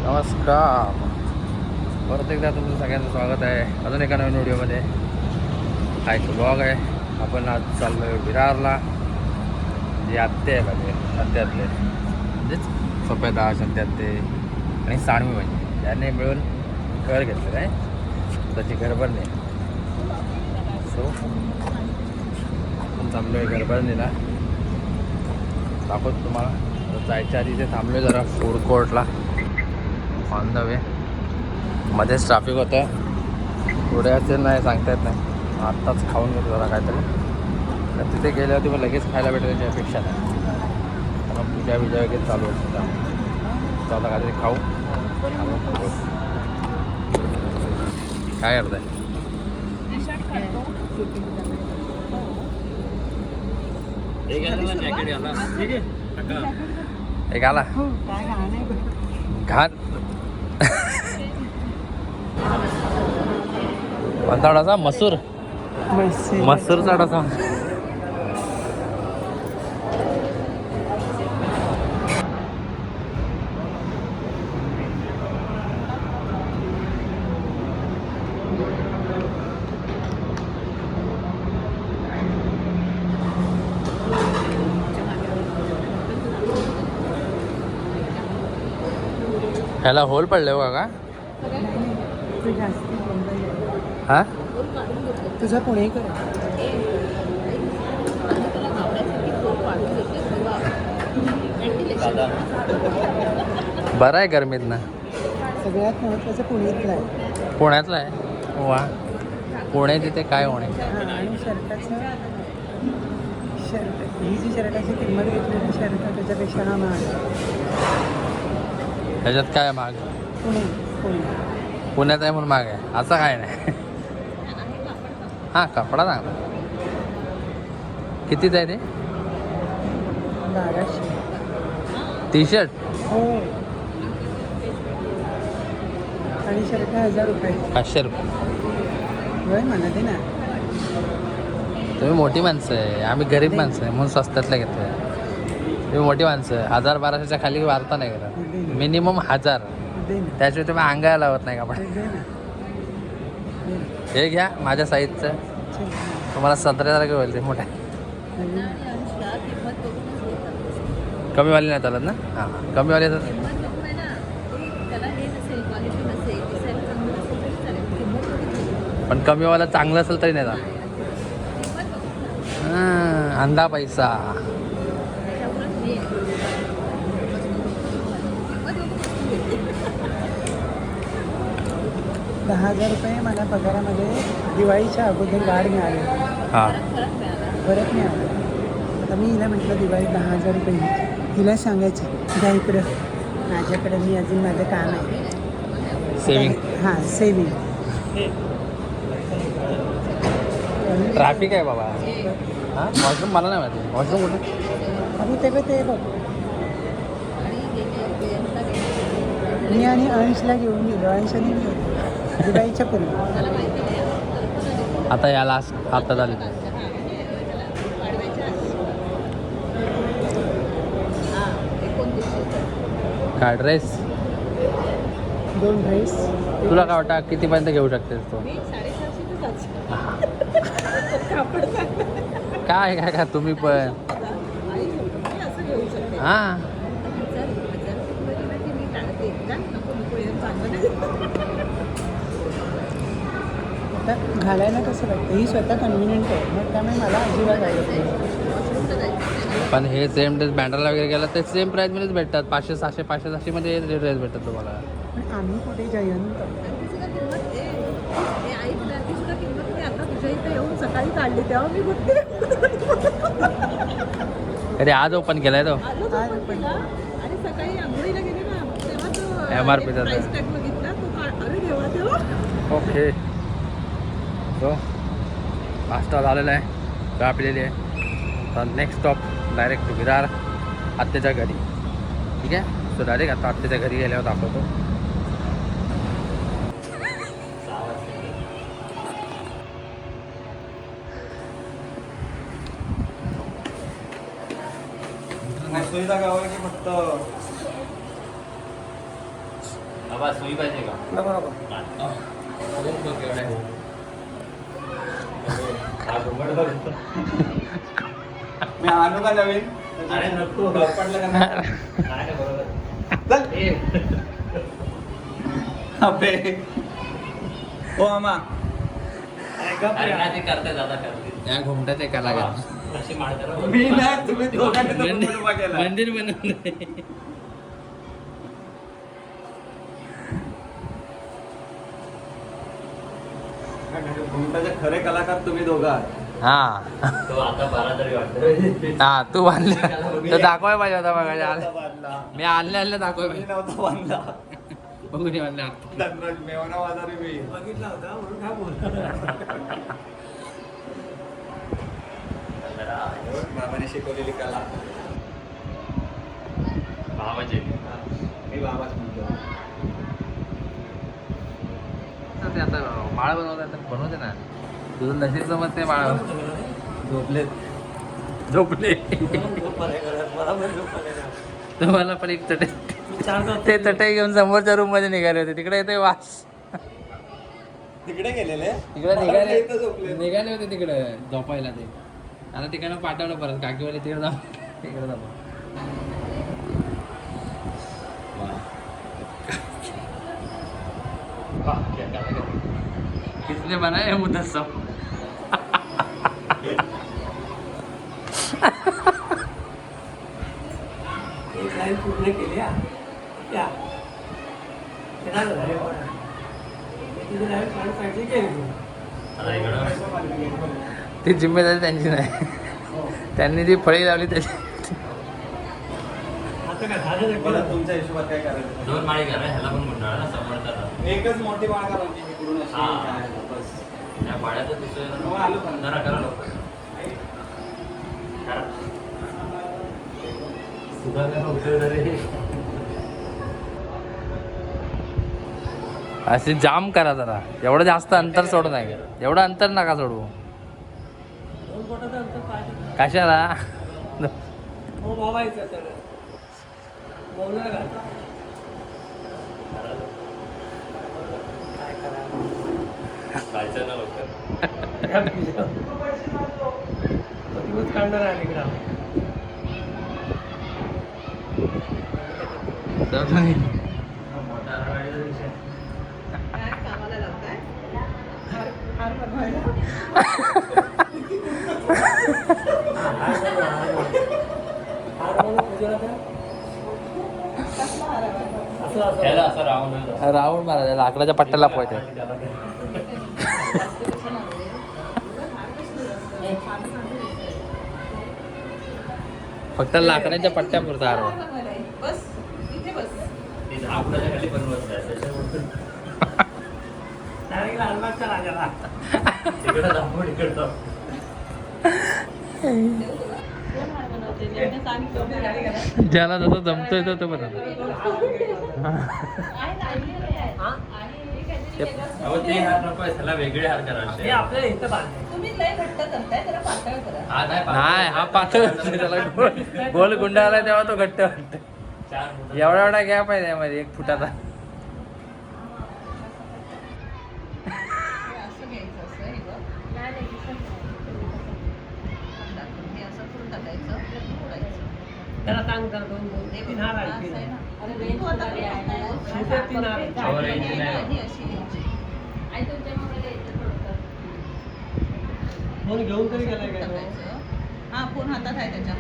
नमस्कार, परत एकदा तुमचं सगळ्यांचं स्वागत आहे अजून एका नवीन व्हिडिओमध्ये. हा एक ब्लॉग आहे. आपण आज चाललो आहे विरारला. जे आत्ते आहे माझे आत्यातले, म्हणजेच सोप्यादा संत्यात्ते आणि सानवी म्हणजे यांनी मिळून घर घेतलं आहे. त्याची घरभरणी. सो आपण चाललो आहे घरभरणीला. दाखवतो तुम्हाला. जायच्या आधी ते थांबलो जरा फूड कोर्टला ऑन द वे. मध्येच ट्रॅफिक होतं. पुढे असेल नाही सांगता येत नाही. आत्ताच खाऊन घेतो जरा काहीतरी. तर तिथे गेल्यावरती मग लगेच खायला भेटेल याची अपेक्षा नाही. मग पूजा बिजा वगैरे चालू असते. तर आता काहीतरी खाऊ. काय करताय? एक आला घाट कोणता डासा? मसूर मसूरचा डासा. ह्याला होल पडले हो का? हा तुझा पुणे कर. बरं आहे गरमीत ना. सगळ्यात महत्त्वाचं पुण्यातलं आहे. पुण्यातला आहे. वा, पुणे तिथे काय होणे. आणि शर्टाचं ही जी शर्टाची किंमत घेतलेली शर्ट त्याच्यापेक्षा हा महाग आहे. ह्याच्यात काय माग? पुणे पुण्यात आहे म्हणून माग आहे असं काय नाही. हां, कपडा चांगला. कितीच आहे ते? 1200. टी शर्ट हो. आणि शर्ट 1000 रुपये. 500 रुपये. होय म्हणा ते ना. तुम्ही मोठी माणसं आहे, आम्ही गरीब माणसं आहे म्हणून स्वस्तातला घेतो आहे. तुम्ही मोठी माणसं 1000-1200च्या खाली वार्ता नाही करत. मिनिमम 1000. दे ना. त्याशिवाय तुम्ही अंगायला लावत नाही कपडा. दे ना. दे ना. हे घ्या माझ्या साईजचं. चल. तुम्हाला 17,000 होईल ते मोठ्या. नवीन. कमीवाली नाही चालत ना? हां, कमीवाली तर पण कमीवाला चांगलं असेल तरी नाही ना. अंधा पैसा. ₹10,000 मला पगारामध्ये दिवाळीच्या अगोदर वाढ मिळाली. हां, परत मिळालं. आता मी हिला म्हटलं दिवाळीत ₹10,000 हिला सांगायचं द्या इकडं माझ्याकडे, मी अजून माझं काम आहे सेविंग. हां सेविंग. ट्रॅफिक आहे बाबा. हां, वॉशरूम मला नाही माहिती. वॉशरूम कुठे? अरे तेव्हा ते बघ मी आणि अंशला घेऊन गेलो. अंशाने गेलो दिवाळीच्या पूर्वी. आता या लास्ट आता झाले. काय ड्रेस? 2 ड्रेस. तुला काय वाटतं कितीपर्यंत घेऊ शकतेस तू? काय काय का तुम्ही पण. हां, आता घालायला कसं वाटतं ही स्वतः कन्व्हिनियंट आहे मग त्यामुळे मला अजिबात आवडत नाही. पण हे सेम ड्रेस बँड्राला वगैरे गेला तर सेम प्राईजमध्येच भेटतात. 500-600 500-600 मध्ये ड्रेस भेटतात तुम्हाला. पण आम्ही कुठे जयंत सकाळी काढली तेव्हा मी बघते. अरे आज ओपन केलाय तो. आणि सकाळी आंघोळीला गेले ना तेव्हा तो MRP चा. प्राइस टॅग बघितला तो. अरे देवा. ओके, सो नाश्ता झालेला आहे, चहा पिलेली आहे. तर नेक्स्ट स्टॉप डायरेक्ट विरार आत्याच्या घरी. ठीक आहे. सो डायरेक्ट आता आत्याच्या घरी गेल्यावर दाखवतो. सुविधा गावाला की फक्त बाबा सुई पाहिजे का? नको नको बघून बघ एवढं आहे. हा घुमट बघ. मी आणू का नवीन? अरे नको. पडलं का नाही? नाही बरोबर. चल. ए. अबे. ओ मामा. अरे ना ते करते दादा करते. या घुमटाचे कलाकार. अशी माळकर. मी नाही, तुम्ही दोघांनी तो घुमट उभा केला. मंदिर बनवलंय. घुमटाचे खरे कलाकार तुम्ही दोघं आहात. हा तो आता बारा तरी वाटतं. हा तू बांधले तो दाखवाय पाहिजे होता बघा. बांधला. मी आणले दाखवाय मी पाहिजे. नव्हता बांधला. बघून बांधले दररोज मेवना बाजारी मी. बघितला होता म्हणून काय बोल बाबाने शिकवलेली कला. भावाचे. मी बाबाच म्हणतो. ते आता माळ बनवते ना तुझं नशीब समज ते माळ झोपले तुम्हाला पण एक चटई ते चटई घेऊन समोरच्या रूम मध्ये निघाले होते तिकडे येते वास तिकडे गेलेले तिकडे इथं झोपले. निघाले होते तिकडे झोपायला ते आता तिकडनं पाठवलं परत काकीवाले तिकडे जाऊ तिकडे जाऊ किसने बनाया मुदस्सम एक लाईन पूर्ण केली हा. त्या ते काय झालं? तुझी लाईन काढून पाहिजे केली तू. ती जिम्मेदारी त्यांची नाही त्यांनी ती फळी लावली त्याची आता काय झालं नाही मला केलं. तुमच्या हिशोबात काय करायचं? दोन माळी करा ह्याला पण गुंडाळा ना समोरचा एकच मोठी बाळ करायची इकडून अशी. हा. काय, बस. त्या पाड्याचं दिसतोय हो, आलो पण. जरा करा लवकर करा. असे जाम करा जरा एवढं जास्त अंतर सोडू नये एवढं अंतर नका सोडू दोन बोटाचं अंतर पाहिजे. कशाला हो मोबाईलचं सगळं. बोलणार का? काय करा? दिवस काढणार आहे इकडं. कामाला लागताय हार बनवायला हार म्हणून पूजेला काय? असं असं राऊंड मारा लाकडाच्या पट्ट्याला पोहते फक्त लाकडाच्या पट्ट्या पुरता हार बस इथे बस डायरेक्ट लालबागच्या राजाला. कोण हार बनवते ज्यांनी सांगितलं होतं गाडी करा. ज्याला जसं जमतोय तो बनवतो आहे ना, ऐकलेलं आहे. आणि काहीतरी वेगळं वेगळे हार हे आपल्याला इथं बांधले. तुम्ही लय घट्ट करताय त्याला पातळ करा. नाही हा पातळ असतो, त्याला गोल गुंडा आला तेव्हा तो घट्ट वाटतो एवढा एवढा गॅप आहे त्यामध्ये 1 फुटाचा हे असं घ्यायचं असं हे बघ. हे असं फुल टाकायचं फोडायचं. त्याला सांग जरा दोन दोन हे तीन बघ, हार असं आहे आहे तीन. ना. अरे रेंज वगैरे आहे ना. छोटे 3 हार आहेत. हो, रेंज नाही. आणि अशी घ्यायची. फोन घेऊन तरी गेलाय काय तो? टाकायचं. हा फोन हातात आहे त्याच्या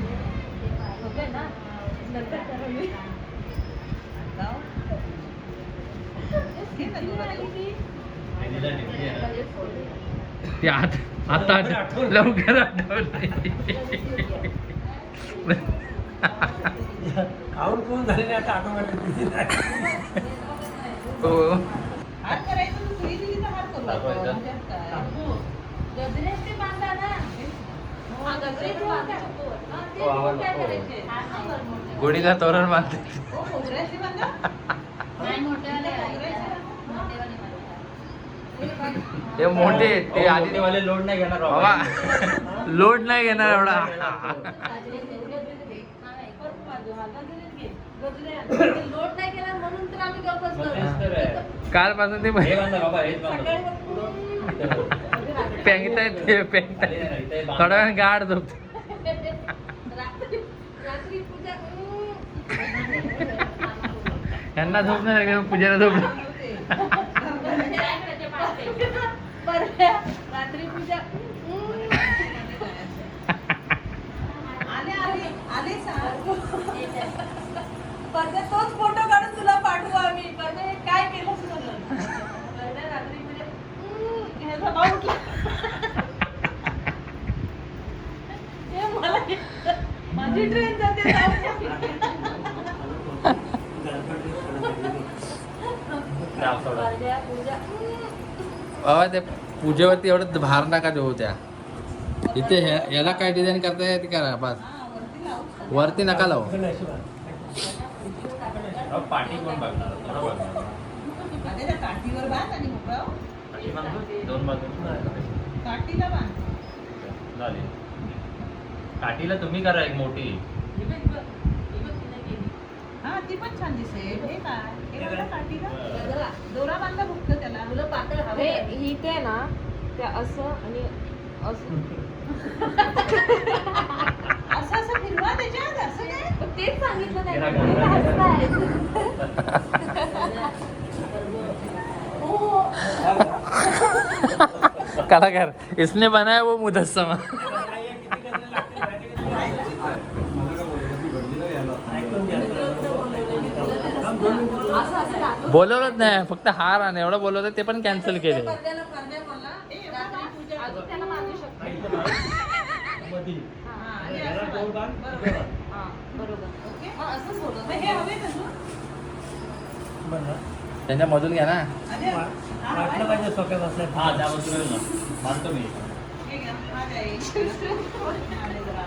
लाव. घे ना तुला देऊ. ते आता लवकर आठवलं खाऊन पिऊन झालेले आता ऑटोमॅटिक. हो हार करायचं तर सुई दिली तर हार करू आपण. त्यात काय? गजऱ्याचे बांधा ना. हा, गजऱ्याचे बांधा. हा, ते मग काय करायचे? हा, बरं, मोठे. गुढीला तोरण बांधते हो, खोबऱ्याचे बांधा. नाही, मोठेवाले आहे. मोठेवाले बांधा. ते मोठे ते आधी वाले लोड नाही घेणार बाबा लोड नाही घेणार एवढा गजरे तेवढे गजरे. हा, नाही, करून बांधू. हा, गजरेच घे. गजरे आण. लोट नाही केला म्हणून तर आम्ही गप्प बस मग कर. तेच तर आहे. कालपासून ते हे बांधा बाबा, हेच बांधा. पेंगतायत ते पेंगतायत थोड्या वेळ गाड झोपते. रात्री पूजा यांना झोप नाही लागली, पूजेला झोप लागली. रात्री पूजा आले पद्या तोच फोटो काढून तुला पाठवू आम्ही. पद्या हे काय केलं रात्री पूजा ह्याचा भाऊ उठला. हे मला माझी ट्रेन जाते नाव सोडा. पूजा बाबा ते पूजेवरती एवढं भार नका देऊ त्या. इथे याला काय डिझाईन करताय ते करा बस, वरती नका लावू. अहो, पाठी कोण बघणार? थोडं बघणार. अरे त्या काठीवर बांध आणि मोकळा हो. पाठी बांधू? दोन बाजून काठीला बांध. झाली. काठीला तुम्ही करा एक मोठी. हा ती पण छान दिसेल. हे काय हे बघा काठीला दोरा बांधला फक्त त्याला. तुला पातळ हवं हे ही ते ना ते असं आणि असं असं असं फिरवा त्याच्यात असं काय. तेच सांगितलं नाही जरा तुम्ही गोंधळ हसताय. कलाकार इसने बनाया वो मुजस्समा. बोलवलंच नाही, फक्त हार आणि एवढं बोलवलं ते पण कॅन्सल केले. पडद्याला पडद्या बोलला. रात्री पूजा अजून त्याला बांधू शकतो. हा, आणि असं बांध. बरोबर. हा बरोबर. ओके. मग असं सोडलं. मग हे हवे ना तू. त्यांच्या मधून घ्या ना. अरे हा हवाय. हा त्या बाजूला येऊ ना. बांधतो मी. हे घ्या. हा द्या एक. आणि जरा.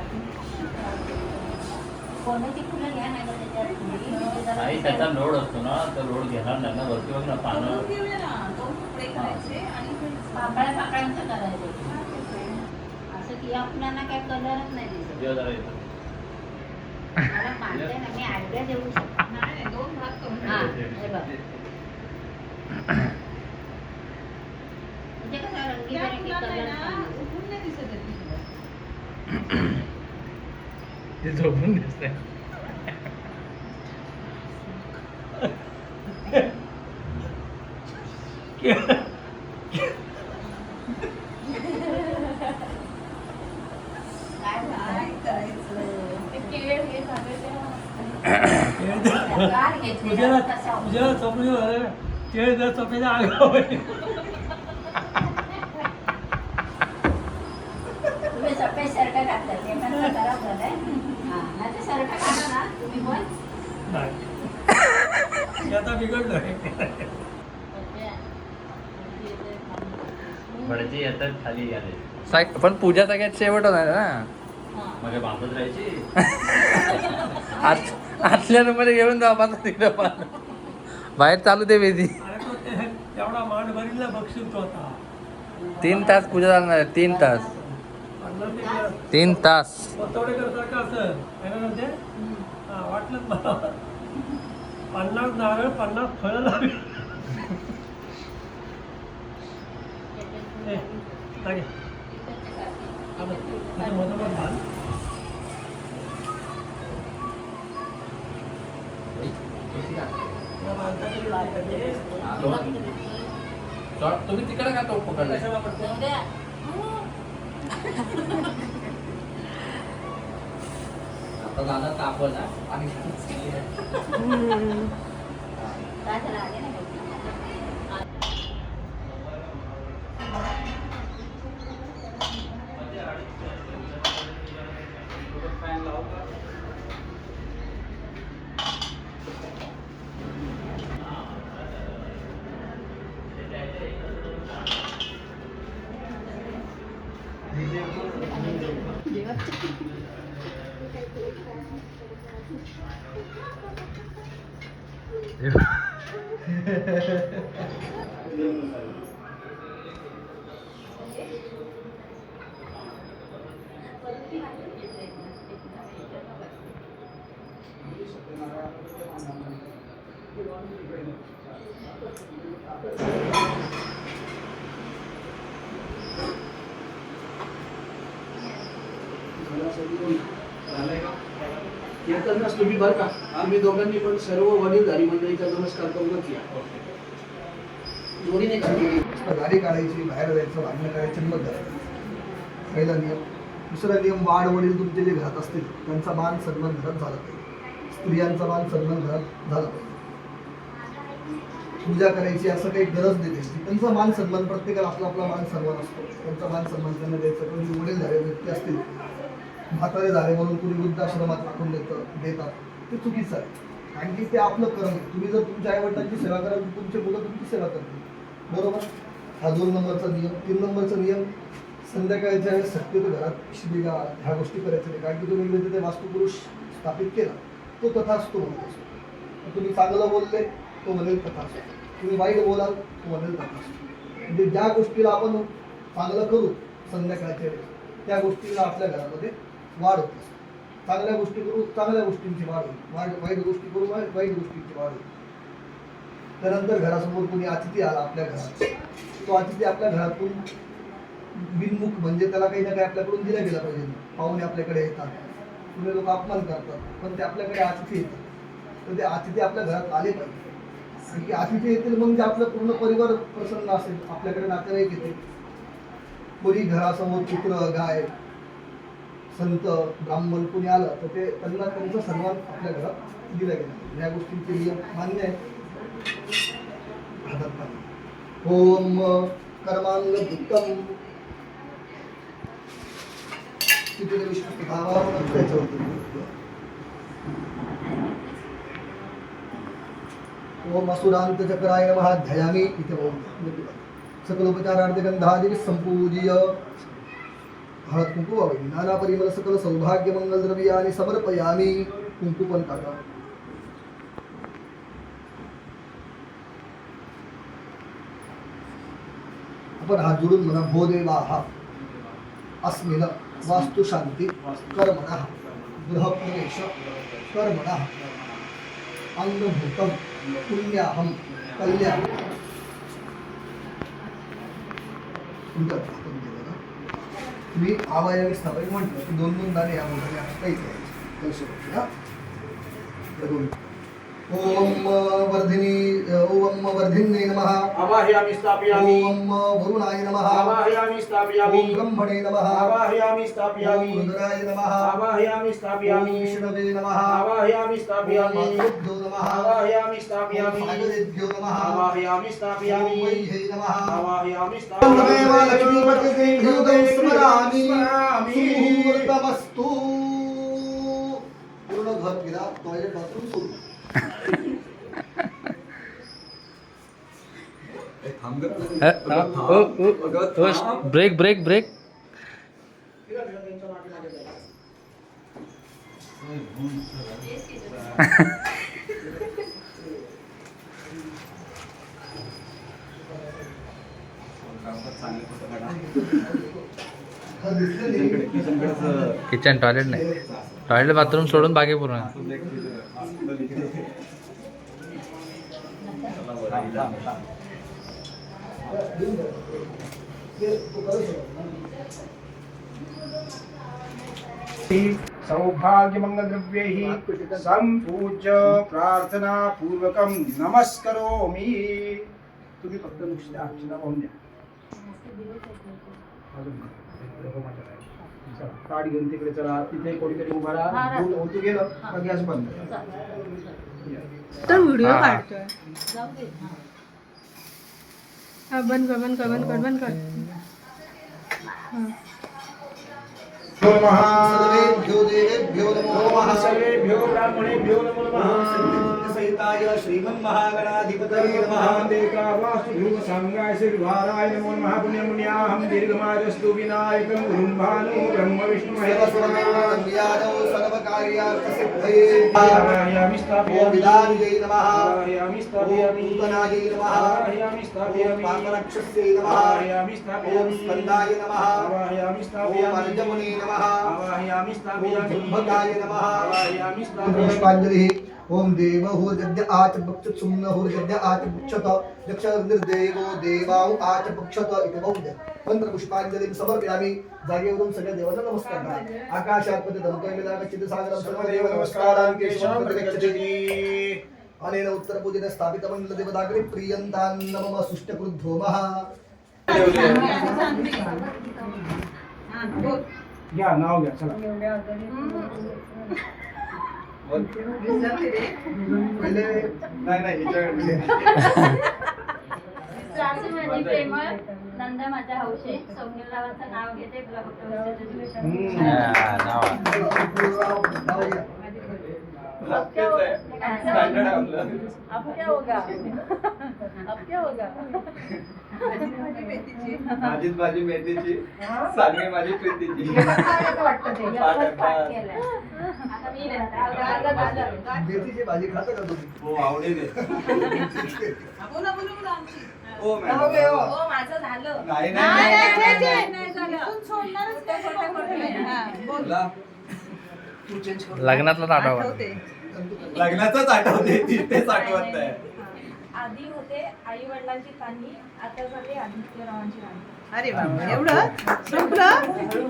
कोणाची फुलं घ्या नाही का त्याच्यात तुम्ही? जरा नाही त्याचा लोड असतो ना, तर लोड घेणार नाही ना. वरती बघ ना पानं. करून घेऊया ना. दोन तुकडे करायचे आणि ते पाकळ्या पाकळ्यांचं करायचं. असं की आपल्याला काय कलरच नाही दिसत. दिवा जरा येतो. मला मानते ना, मी आयडिया देऊ शकतो. नाही नाही दोन भाग करून हा, घ्या. हे बघ. म्हणजे कसं त्या रंगीबेरंगी फुलांना आहे कलर ना छान दिसतात. उठून नाही दिसत आहे ती फुलं. ते झोपून दिसतंय. काय काय करायचं. ते केळ हे झालं तेव्हा. गार घेतलेलं कसा होता? तुम्ही सफेद शर्ट घातलं ते पण खराब झालंय. हा, नाही ते शर्ट घाला ना तुम्ही पण. भडजी येतात खाली आले. पण पूजा सगळ्यात शेवट होणार ना. मग बांधत राहायची. आतल्या रूम मध्ये घेऊन जा बाबा तिकडे पण. बाहेर चालू दे वेदी. तेवढा मान भरीला बक्षीस होता. 3 तास पूजा चालणार आहे. 3 तास. 3 तास. पतवडेकर सारखं असं काय ना ते वाटलंच मला. 50 नारळ 50 फळं लावी. लागे मधोमध घाल. या माणसाकडे लागायचे. तुम्ही तिकडे का तो पकडलाय? कशाला पडतो? आता झालं तापलं आणि काय झालं आले ना काही? येतानाच तुम्ही बरं का आम्ही दोघांनी पण सर्व वडीलधारी मंडळीचा नमस्कार करूनच या. जोडीने गाडी काढायची, बाहेर जायचं, भांडणं करायचं मग करायचं. पहिला नियम. दुसरा नियम, वाढ वडील तुमचे जे घरात असतील त्यांचा मान सन्मान घरात झाला पाहिजे. स्त्रियांचा मान सन्मान घरात झाला पाहिजे. पूजा करायची असं काही गरज नाही द्यायची. त्यांचा मान सन्मान, प्रत्येकाला आपला आपला मान सन्मान असतो. त्यांचा मान सन्मान त्यांना द्यायचा. कोणी वडीलधारी व्यक्ती असतील, म्हातारे झाले म्हणून कुणी वृद्धाश्रमात टाकून देतात, ते चुकीचं आहे. कारण की ते आपलं कर्म आहे. तुम्ही जर तुमच्या आईवडिलांची सेवा कराल तर तुमचे मुलं तुमची सेवा करतील. बरोबर. हा 2 नंबरचा नियम. 3 नंबरचा नियम, संध्याकाळच्या वेळेस शक्यतो घरात शिबिका ह्या गोष्टी करायच्या नाही. कारण की तुम्ही तिथे वास्तुपुरुष स्थापित केला तो तथास्तु म्हणत असतो. तुम्ही चांगलं बोलले तो म्हणेल तथास्तु, तुम्ही वाईट बोलाल तो म्हणेल तथास्तु. म्हणजे ज्या गोष्टीला आपण चांगलं करू संध्याकाळच्या वेळेस त्या गोष्टीला आपल्या घरामध्ये वाढ होत असते. चांगल्या गोष्टी करू चांगल्या गोष्टींची वाढ होईल, वाईट गोष्टी करू वाईट गोष्टींची वाढ होईल. त्यानंतर घरासमोर कोणी अतिथी आला आपल्या घरात, तो अतिथी आपल्या घरातून बिनमुख म्हणजे त्याला काही ना काही आपल्याकडून दिला गेला पाहिजे. पाहुणे आपल्याकडे येतात, तुम्ही लोक अपमान करतात, पण ते आपल्याकडे अतिथी येतात, तर ते अतिथी आपल्या घरात आले पाहिजे. आणि की अतिथी येतील म्हणजे आपलं पूर्ण परिवार प्रसन्न असेल. आपल्याकडे नातेवाईक येते, कोणी घरासमोर कुत्र गाय संत ब्राह्मण कोणी आलं तर ते त्यांना त्यांचा सन्मान आपल्या घरात दिला गेला. या गोष्टींचे नियम मान्य आहे. ओम कर्मांग भूतम तिथे विष्णू भावावर ओम असुरांत चक्राय नमः ध्यायामी इथे बोल. सकलोपचारार्थ गंधादि संपूज्य हळद कुंकू वावडी नाना परिमल सकल सौभाग्य मंगल द्रव्यानि समर्पयामी. कुंकू पण टाका. आपण हात जोडून म्हणा, भो देवाः अस्मिन् वास्तु शांती कर्मणः गृहप्रवेश कर्मणः अंगभूतम पुण्याहम कल्याण. तुम्ही आवाजाने स्थापन म्हटलं की 2-2 दाणे या मोठ्याने काही करायचे. ओम वर्धिनी ओम वर्धिन्ये नमः. आवाहयामि स्थापयामि. ओम वरुणाय नमः. आवाहयामि स्थापयामि. ओम ब्रह्मणे नमः. आवाहयामि स्थापयामि. ओम रुद्राय नमः. आवाहयामि स्थापयामि. ओम विष्णवे नमः. आवाहयामि स्थापयामि. ओम मातृभ्यो नमः. आवाहयामि स्थापयामि. ओम सागरेभ्यो नमः. आवाहयामि स्थापयामि. ओम वैहे नमः. आवाहयामि तमेव स्थापयामि. लक्ष्मीपतिदेवं स्मरामि. सुमुहूर्तमस्तु. पूर्ण घर फिरा, टॉयलेट बाथरूम सुरू. Break break break. Kitchen toilet नाही, टॉयलेट बाथरूम सोडून बाकी पूर्ण. सौभाग्य मंगल द्रव्यैः संपूज्य प्रार्थना पूर्वकं नमस्करोमि. तुम्ही फक्त नुसत्या अर्चना वाहून द्या. ताट घेऊन तिकडे चला, तिथे कोणीतरी उभा राहा. होतो गेलं का गॅस बंद. तर व्हिडिओ हा. काढतोय. हा बंद कर बंद कर बंद कर बंद कर. सर्वेभ्यो देवेभ्यो नमो नमः. सर्वेभ्यो ब्राह्मणेभ्यो नमो नमः. सहिताय श्रीमन्महागणाधिपतये नमः. सांगाय श्रीवाराय नमो नमः. पुण्यमुन्याहं दीर्घमायस्तु विनायकं गुरुं भानु ब्रह्म विष्णु सर्वसुरनारायणो सर्वकार्यार्थसिद्धये. आवाहयामि स्थापयामि. ओम विदानियै नमः. आवाहयामि ओम स्थापयामि. पूतनायै नमः. आवाहयामि ओम स्थापयामि. पापरक्षस्यै नमः. आवाहयामि ओम स्थापयामि. स्कन्दाय नमः. आवाहयामि ओम स्थापयामि. अर्जमुने नमः. आवाहयामि ओम स्थापयामि. जुम्भकाय नमः. आवाहयामि स्थापयामि. पुष्पांजलिः. ओम देव हुर्यद्य आच भक्षत सुम्न हुर्यद्य आच भक्षत यक्ष निर्देवो देवाउ आच भक्षत इति बहुद्य मंत्र पुष्पांजलिं समर्पयामि. जागेवरून सगळ्या देवांना नमस्कार करा. आकाशात पते दमतोय मेदागच्छति सागरं सर्वदेव नमस्कारान् केशवं प्रतिगच्छति. अनेन उत्तरपूजेन स्थापितं देवदाग्रे प्रियन्तान् नमः सुष्टकृद्धो महा. घ्या नाव घ्या चला. पहिले नाही सासू माझी प्रेमळ, नंदा माझा हौशे, सौम्यरावाचं नाव घेते. तुला फक्त नाव घ्या. अबक्या होगा. माझीच भाजी मेथीची, सांगे माझी प्रीतीची. वाटतं ते पाठ केलंय. आता मी मेथीची भाजी खाता का तुम्ही? हो आवडेल. बोला आमची. हो मॅडम. हो माझं झालं. नाही नाही झालं. इथून सोडणारच काय खोटं. हा, बोल. बोला. लग्नातलाच आठवण. आठवते. लग्नाचंच आठवते, तेच आठवत नाही. आधी होते आई वडिलांची कानी, आता झाली आदित्यरावांची राणी. अरे बाबा एवढं संपलं.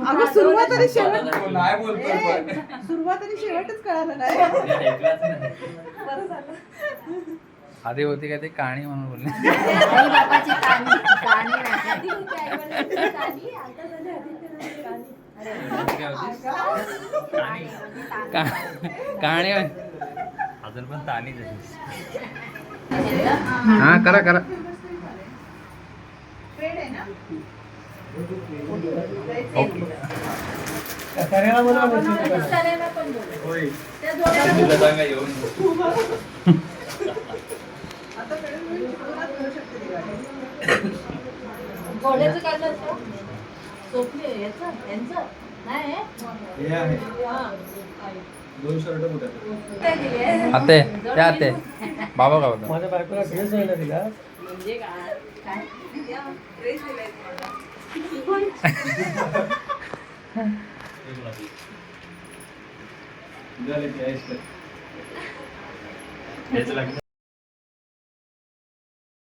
अगं सुरुवात आणि शेवट. हो, नाही बोलतोय पण. सुरुवात आणि शेवटच कळालं नाही. बरं झालं. आधी होती का ती कहाणी म्हणून बोलली. आई बापाची कहाणी नाही. आधी होती आई वडिलांची कहाणी, आता झाली आदित्यरावांची कहाणी. कहाणी अजून पण ताणी तशी. हा करा करा. कार्याला मला बोलतो. सगळ्यांना पण बोलू. होय. त्या जोड्याला सांगा येऊन. आता वेळोवेळी सुरुवात करू शकते दिवाळी. घोड्याचं काढलं असतं. सोपली यांचं नाही हे आहे. 2 शर्ट कुठे? आते त्या आते बाबा का होता. माझ्या बायकोला ड्रेस आहे ना तिला. म्हणजे काय ड्रेस दिलाय तुम्हाला. झाले ते आहेच तर.